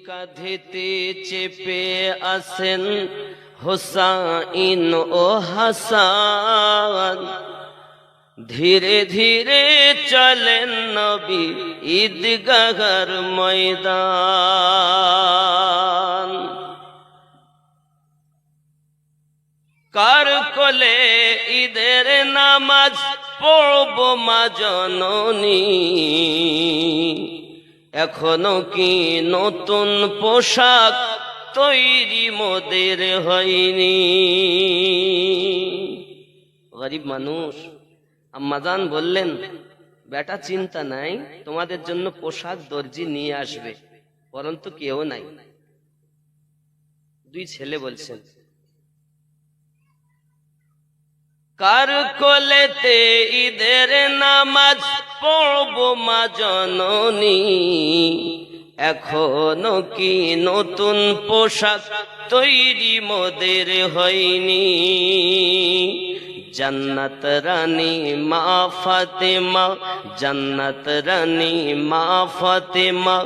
কাঁধেতে চেপে আসেন হোসাইন ও হাসান, ধীরে ধীরে চলেন নবী ঈদগাহর ময়দান। কার কোলে ঈদের নামাজ পড়ব মা জননী, এখনো কি নতুন পোশাক তৈরি মোদের হয়নি? গরিব মানুষ, আম্মাজান বললেন, বেটা চিন্তা নাই, তোমাদের জন্য পোশাক দর্জি নিয়ে আসবে, পরন্তু কেউ নাই। দুই ছেলে বলছেন, কার কোলেতে ঈদের নামাজ পড়ব মা জননী, এখনো কি নতুন পোশাক তৈরি মোদের হয়নি? জান্নাত রানী মা ফাতেমা, জান্নাত রানী মা ফাতেমা,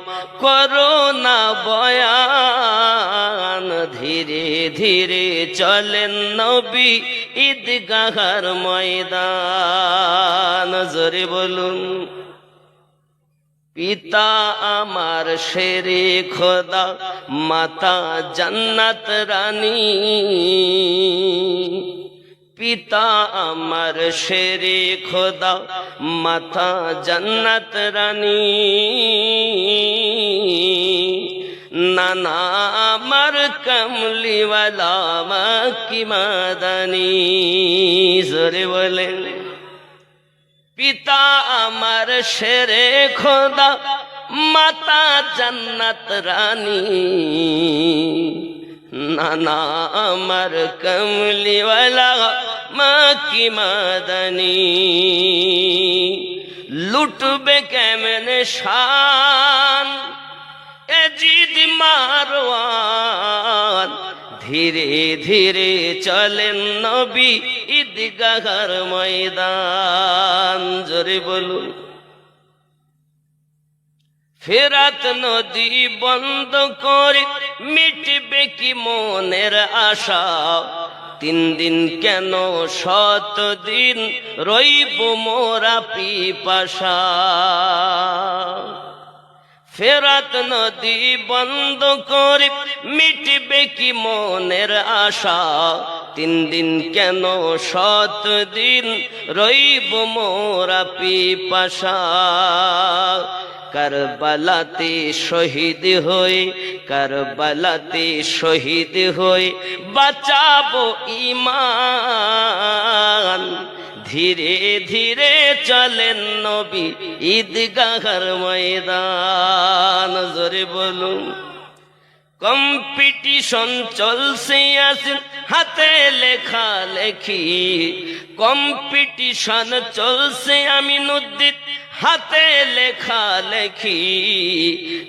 করো না বয়ান, ধীরে ধীরে চলেন নবী ঈদগাহর ময়দান। জোরে বলুন, পিতা আমার শেরে খোদা, মাতা জান্নাত রানী, পিতা আমার শেরে খোদা, মাতা জান্নাত রানী, নানা আমার কমলিওয়ালা মাকি মাদানী। জোরে বলেন, পিতা আমার শেরে খোদা, মাতা জান্নাত রানী, নানা আমার কমলিওয়ালা মাকি মাদানী। লুটবে কেমনে শান এজিদ মারওয়ান, ধীরে ধীরে চলেন নবী ঈদগাহর ময়দান। জোরে বলুন, ফেরাত নদী বন্ধ করে মিটবে কি মনের আশা? 3 দিন কেন 7 দিন রইব মোরা পিপাসা? ফেরাত নদী বন্ধ করে মিটবে কি মনের আশা? 3 দিন কেন 7 দিন রইব মোরা পিপাসা? কারবালাতে শহীদ হয়ে, কারবালাতে শহীদ হয়ে বাঁচাবো ঈমান, ধীরে ধীরে চলেন নবী ঈদগাহর ময়দান। জোরে বলুন, কম্পিটিশন চলছে আছে হাতে লেখা লেখি, কম্পিটিশন চলছে আমিনুদ্দিন হাতে লেখা লেখি,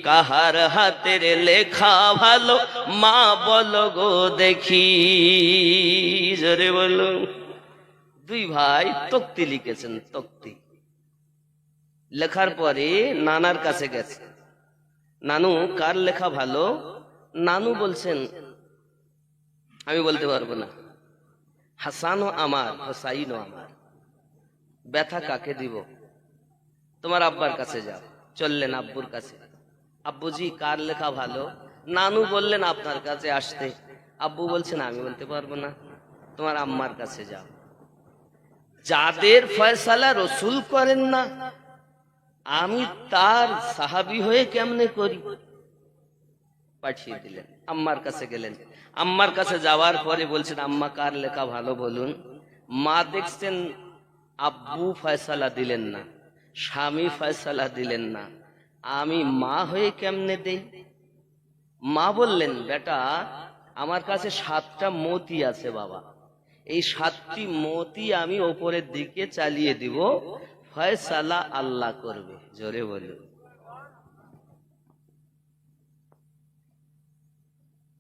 কাহার হাতের লেখা ভালো মা বলো গো দেখি? জোরে বলুন, 2 ভাই তক্তি লিখেছেন, তক্তি লেখার পরে নানার কাছে গেছে, নানু কার লেখা ভালো? নানু বলছেন, আমি বলতে পারবো না, হাসানও আমার হোসাইনও আমার, ব্যথা কাকে দিব? তোমার আব্বার কাছে যাও। চললেন আব্বুর কাছে, আব্বুজি কার লেখা ভালো? নানু বললেন আপনার কাছে আসতে। আব্বু বলছেন, আমি বলতে পারবো না, তোমার আম্মার কাছে যাও। যাদের ফয়সালা রসুল করেন না, আমি তার সাহাবী হয়ে কেমনে করি? পাঠিয়ে দিলেন, আম্মার কাছে গেলেন। আম্মার কাছে যাওয়ার পরে বলছেন, আম্মা কার লেখা ভালো বলুন। মা দেখছেন আব্বু ফয়সালা দিলেন না, স্বামী ফয়সালা দিলেন না, আমি মা হয়ে কেমনে দেই? মা বললেন, বেটা আমার কাছে 7টা মতি আছে বাবা, এই 7টি মতি আমি ওপরের দিকে চালিয়ে দিব, ফয়সালা আল্লাহ করবে। জোরে বলুন,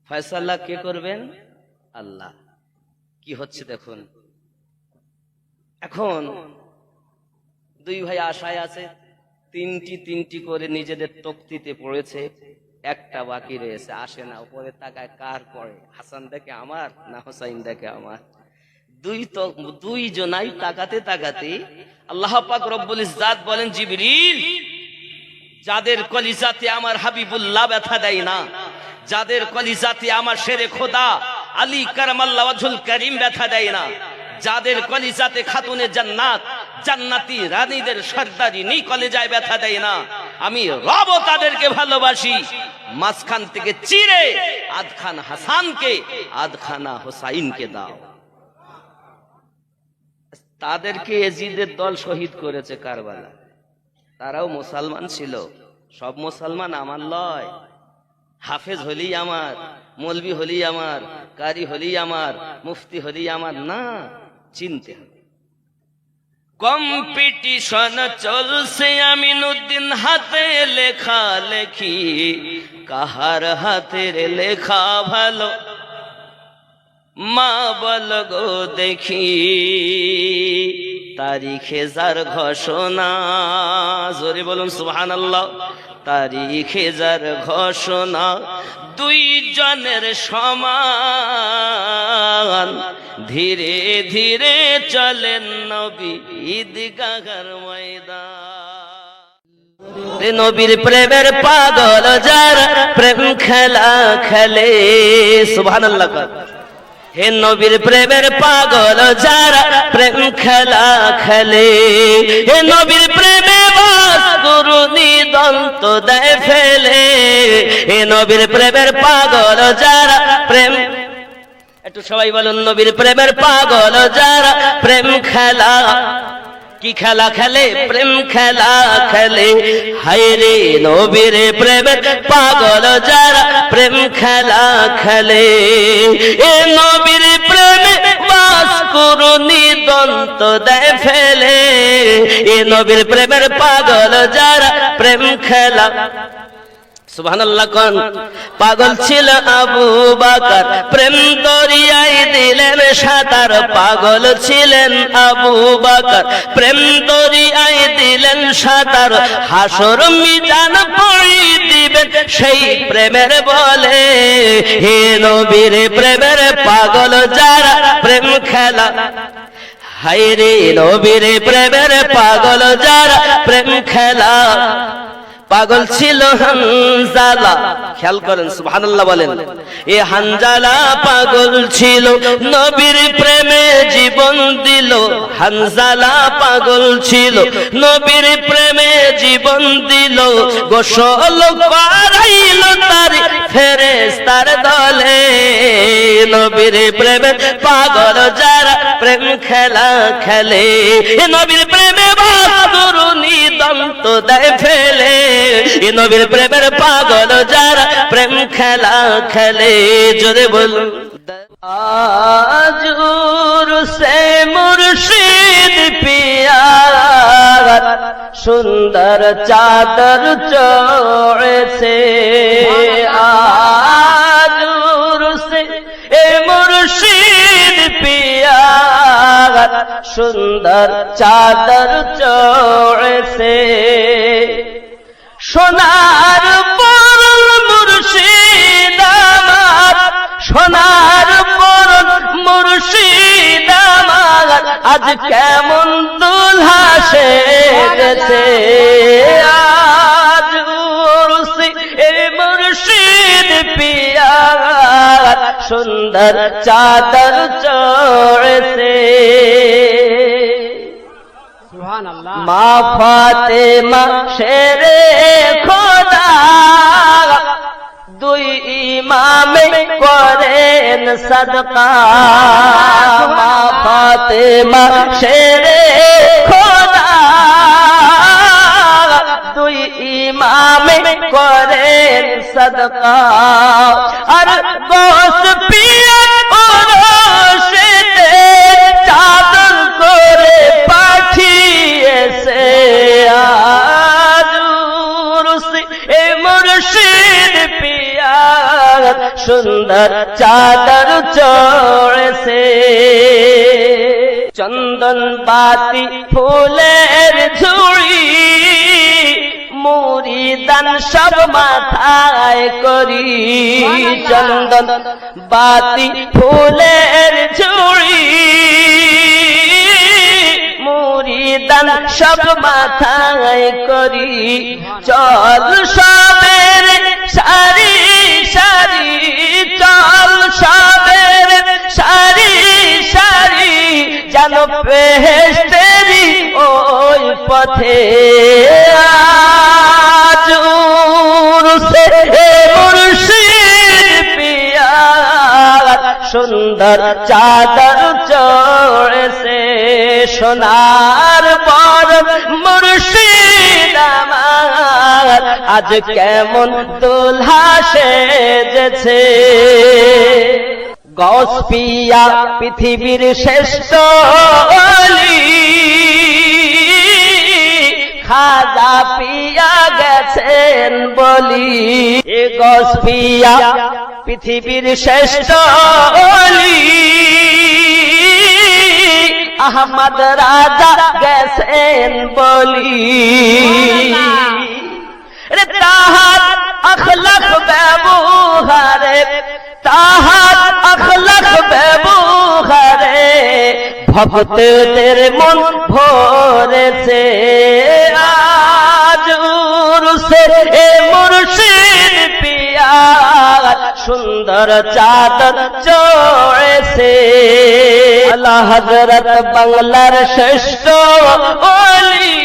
ফয়সালা কে করবেন? আল্লাহ। কি হচ্ছে দেখুন, এখন 2 ভাই আশায় আছে, 3টি করে নিজেদের তক্তিতে পড়েছে, একটা বাকি রয়েছে, আসে না। উপরে তাকায়, কার পড়ে? হাসান দেখে আমার না হোসাইন দেখে আমার? দুইজনাই তাকাতে তাকাতে আল্লাহ পাক রব্বুল ইজ্জাত বলেন, জিবরিল, যাদের কলিজাতে আমার হাবিবুল্লাহ ব্যথা দেয় না, যাদের কলিজাতে আমার শেরে খোদা আলী কারামাল্লাহু ওয়াজহুল কারীম ব্যথা দেয় না, যাদের কলিজাতে খাতুনে জান্নাত জান্নাতি রানীদের সর্দারিনী কলিজায় ব্যথা দেয় না, আমি রব তাদেরকে ভালোবাসি। মাঝখান থেকে চিরে আধখানা হাসানকে আধখানা হোসাইনকে দাও। তাদেরকে এজিদের দল শহীদ করেছে কারবালা। তারাও মুসলমান ছিল। সব মুসলমান আমার লয়। হাফেজ হলি আমার, মৌলবি হলি আমার, কারি হলি আমার, মুফতি হলি আমার না, চিনতে হবে। কম্পিটিশন চলছে আমিনুদ্দিন হাতে লেখা লেখি, কাহার হাতের লেখা ভালো মা বল গো দেখি। তারিখে যার ঘোষণা, জোরে বলুন সুবহানাল্লাহ। তারিখে যার ঘোষণা দুইজনের সমান, ধীরে ধীরে চলেন নবী ঈদগাহর ময়দান। নবীর প্রেমের পাগল যারা প্রেম খেলা খেলে, সুবহানাল্লাহ। হে নবীর প্রেমের পাগল যারা প্রেম খেলা খেলে, হে নবীর প্রেমে বাস করুনি দন্ত দেয় ফেলে। হে নবীর প্রেমের পাগল যারা প্রেম, একটু সবাই বলুন, নবীর প্রেমের পাগল যারা প্রেম খেলা, কি খেলা খেলে? প্রেম খেলা খেলে। হায়রে নবীর প্রেমের পাগল যারা প্রেম খেলা খেলে, এ নবীর প্রেমে বাস করুনি দন্ত দেয় ফেলে। এ নবীর প্রেমের পাগল যারা প্রেম খেলা, সুবহানাল্লাহ কোন। পাগল ছিল আবু বকর, প্রেম দরিয়ায় দিলেন সাঁতার। পাগল ছিলেন আবু বকর, প্রেম দরিয়ায় দিলেন সাঁতার। হাসর মিজান পড়ি দিবেন সেই প্রেমের বলে। হে নবীর প্রেমের পাগল যারা প্রেম খেলা, হায়রে নবীর প্রেমের পাগল যারা প্রেম খেলা। পাগল ছিল হানজালা, খেয়াল করেন সুবহানাল্লাহ বলেন। এ হানজালা পাগল ছিল, নবীর প্রেমে জীবন দিল। হানজালা পাগল ছিল, নবীর প্রেমে জীবন দিল। গোসল করাইল তার ফেরেশতার দলে। নবীর প্রেমের পাগল যারা প্রেম খেলা খেলে, নবীর প্রেমে বাস করুনি দন্ত দেয় ফেলে। এ নবীর প্রেমের পাগল যারা প্রেম খেলা খেলে, জোরে বলুন। আজুর সে মুর্শিদ পিয়া সুন্দর চাদর চড়েছে। আজুর সে মুর্শিদ পিয়া সুন্দর চাদর চড়েছে। সোনার পরল মুর্শিদ আমার, সোনার পরল মুর্শিদ আমার, আজ কেমন দুলহা সেজেছে। আজ উরসে মুর্শিদ পিয়া সুন্দর চাদর চড়েছে। মা ফাতেমা শেরে খোদা, দুই ইমামে করেন সদকা। মা ফাতেমা শেরে খোদা, দুই ইমামে করেন সদকা। আর গোস পিয়া ওরসেতে চাদর করে পাঠিয়েছে। আজ উরসে মুর্শিদ পিয়া সুন্দর চাদর চড়েছে। চন্দন বাতি ফুলের ঝুড়ি, মুড়ি মুরিদান সব মাথায় করি চন্দন বাতি ফুলের ঝুড়ি মুরিদান সব মাথায় করি চল সবের সারি সারি চল সবের সারি সারি যেন বেহেশতেরি ওই পথে আজুর সে মুর্শিদ পিয়া সুন্দর চাদর চড়েছে সোনার বর মুর্শিদ আমার আজ কেমন দুলহা সেজেছে গৌস পিয়া পৃথিবীর শ্রেষ্ঠ ওলি খাজা পিয়া গেছেন বলি এ গৌস পিয়া পৃথিবীর শ্রেষ্ঠ ওলি আহমদ রাজা গেছেন বলি রে তাহার আখলাক ব্যবহারে তাহার আখলাক ব্যবহারে ভক্তদের মন ভরেছে আজুর সে মুর্শিদ পিয়া সুন্দর চাদর চড়েছে আলা হযরত বাংলার শ্রেষ্ঠ ওলি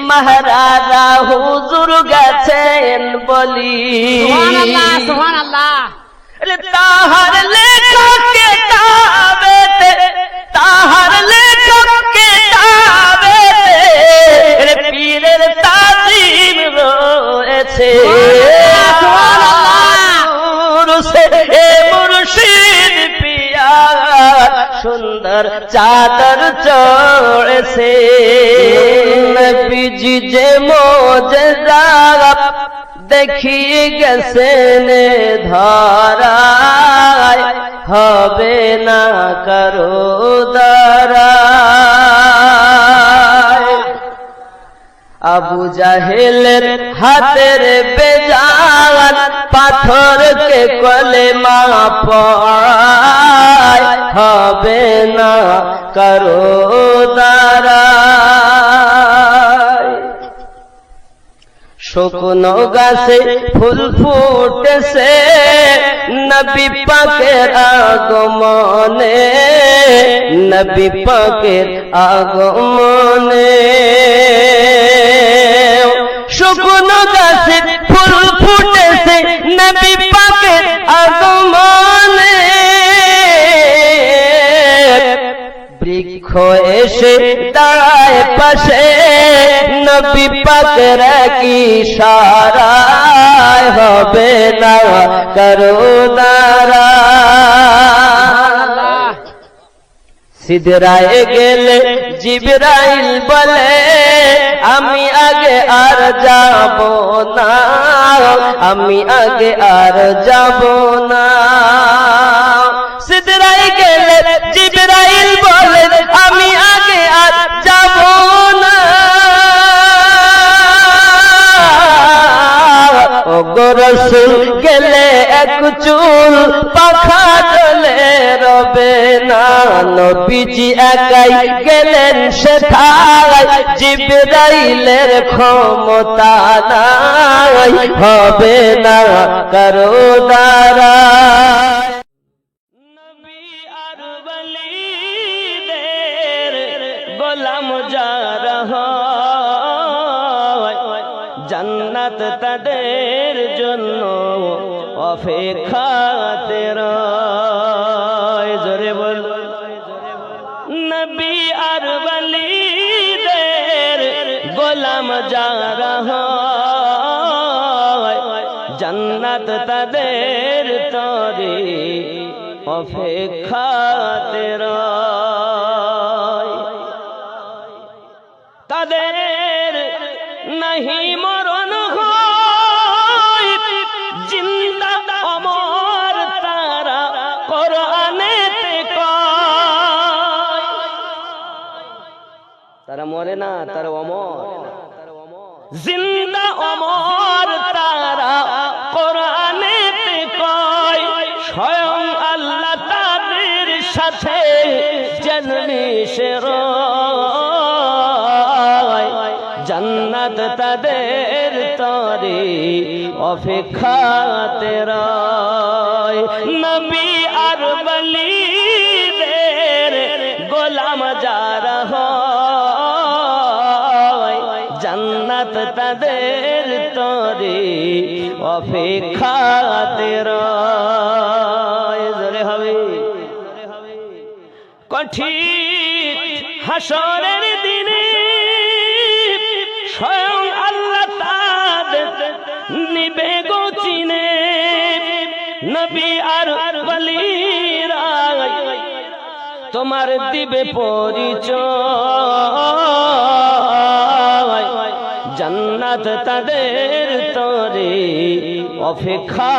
মহারাজা হুজুর গেছেন বলি সুবহানাল্লাহ সুবহানাল্লাহ তাহার লেখক কিতাবেতে তাহার লেখক কিতাবেতে পীরের তাজিম রয়েছে মুর্শিদ পিয়া সুন্দর চাদর চড়েছে নবীজি যে মোজেজা দেখিয়ে গেছেন ধরায় হবে না কারো দ্বারায় আবু জাহেলের হাতের বেজান পাথরকে কলেমা পড়ায় হবে না কারো দ্বারায় শুকনো গাছে ফুল ফুটেছে নবী পাকের আগমনে নবী পাকের আগমনে শুকনো গাছে ফুল ফুটেছে নবী পাকের আগমনে বৃক্ষ এসে দাঁড়ায় পাশে নবী পাকের কি ইশারায় হবে না কারো দ্বারা সিদরায় গেলে জিবরাইল বলে আমি আগে আর যাব না আমি আগে আর যাব না সিদরায় গেলে জিবরাইল বলে আমি আগে আর যাব না ও গো রাসূল গেলে এক চুল পাখা চলে রবে না নবীজি একাই গেলেন সেথায় জিবরাইলের ক্ষমতা নাই হবে না কারো দ্বারা নবী আর ওলিদের গোলাম যারা হয় জান্নাত তাদের জন্য অপেক্ষাতে রয় জোরে বল নবী আর ওলিদের গোলাম যারা হয় জান্নাত তাদের তরে অপেক্ষাতে রয় তাদের নাহি মরণ হয় জিন্দা অমর তারা কোরআনেতে কয় তারা এরা মরে না, তারা অমর, জিন্দা অমর তারা। কোরআনেতে কয় স্বয়ং আল্লাহ তাদের সাথে জন্মিশে রয়, জান্নাত তাদের তরে অপেক্ষাতে রয়। নবী আর বলীদের গোলাম যারা হয়, জান্নাত তাদের তরে অপেক্ষাতে রয়। জোরে হবে। কঠিন হাসরের দিনে স্বয়ং আল্লাহ তাদের নিবে গো চিনে। নবী আর ওলীরা তোমার দিবে পরিচয়, জান্নাত তাদের তরে অপেক্ষা